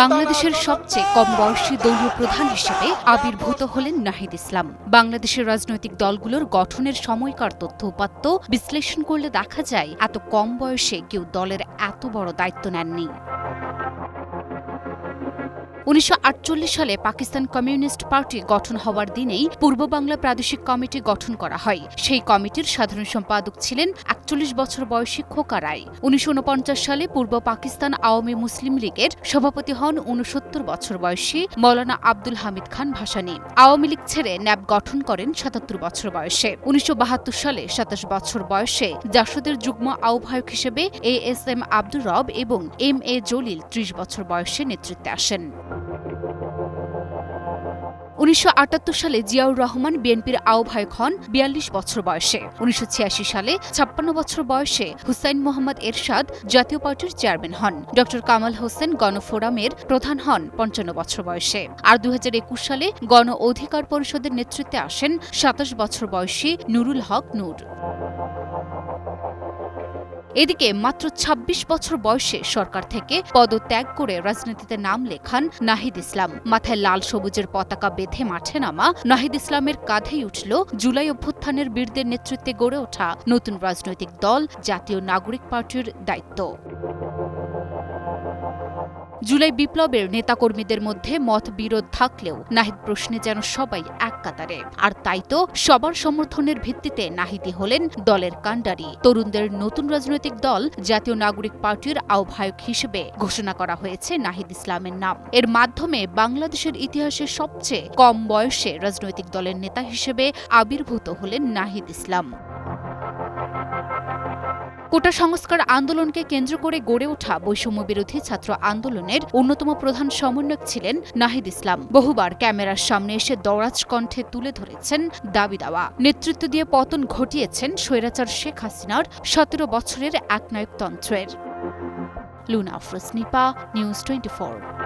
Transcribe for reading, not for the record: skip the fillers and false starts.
বাংলাদেশের সবচেয়ে কম বয়সী দলীয় প্রধান হিসেবে আবির্ভূত হলেন নাহিদ ইসলাম। বাংলাদেশের রাজনৈতিক দলগুলোর গঠনের সময়কার তথ্য উপাত্ত বিশ্লেষণ করলে দেখা যায় এত কম বয়সে কেউ দলের এত বড় দায়িত্ব নেননি। 1948 সালে পাকিস্তান কমিউনিস্ট পার্টি গঠন হওয়ার দিনেই পূর্ব বাংলা প্রাদেশিক কমিটি গঠন করা হয়। সেই কমিটির সাধারণ সম্পাদক ছিলেন 41 বছর বয়সী খোকা রায়। 1949 সালে পূর্ব পাকিস্তান আওয়ামী মুসলিম লীগের সভাপতি হন 69 বছর বয়সী মৌলানা আব্দুল হামিদ খান ভাসানী। আওয়ামী লীগ ছেড়ে ন্যাপ গঠন করেন 77 বছর বয়সে। 1972 সালে 27 বছর বয়সে জাসদের যুগ্ম আহ্বায়ক হিসেবে ASM আব্দুর রব এবং MA জলিল 30 বছর বয়সে নেতৃত্বে আসেন। 1978 সালে জিয়াউর রহমান বিএনপির আহ্বায়ক হন 42 বছর বয়সে। 1986 সালে 56 বছর বয়সে হুসাইন মোহাম্মদ এরশাদ জাতীয় পার্টির চেয়ারম্যান হন। ড কামাল হোসেন গণফোরামের প্রধান হন 55 বছর বয়সে। আর 2021 সালে গণ অধিকার পরিষদের নেতৃত্বে আসেন 27 বছর বয়সী নুরুল হক নূর। এদিকে মাত্র 26 বছর বয়সে সরকার থেকে পদত্যাগ করে রাজনীতিতে নাম লেখান নাহিদ ইসলাম। মাথায় লাল সবুজের পতাকা বেঁধে মাঠে নামা নাহিদ ইসলামের কাঁধেই উঠল জুলাই অভ্যুত্থানের বীরদের নেতৃত্বে গড়ে ওঠা নতুন রাজনৈতিক দল জাতীয় নাগরিক পার্টির দায়িত্ব। জুলাই বিপ্লবের নেতাকর্মীদের মধ্যে মতবিরোধ থাকলেও নাহিদ প্রশ্নে যেন সবাই এক কাতারে। আর তাই তো সবার সমর্থনের ভিত্তিতে নাহিদই হলেন দলের কাণ্ডারি। তরুণদের নতুন রাজনৈতিক দল জাতীয় নাগরিক পার্টির আহ্বায়ক হিসেবে ঘোষণা করা হয়েছে নাহিদ ইসলামের নাম। এর মাধ্যমে বাংলাদেশের ইতিহাসে সবচেয়ে কম বয়সে রাজনৈতিক দলের নেতা হিসেবে আবির্ভূত হলেন নাহিদ ইসলাম। কোটা সংস্কার আন্দোলনকে কেন্দ্র করে গড়ে ওঠা বৈষম্য বিরোধী ছাত্র আন্দোলনের অন্যতম প্রধান সমন্বয়ক ছিলেন নাহিদ ইসলাম। বহুবার ক্যামেরার সামনে এসে দরাজ কণ্ঠে তুলে ধরেছেন দাবি দাওয়া। নেতৃত্ব দিয়ে পতন ঘটিয়েছেন স্বৈরাচার শেখ হাসিনার 17 বছরের একনায়কতন্ত্রের। লুনা আফরোজ নিপা, নিউজ 24।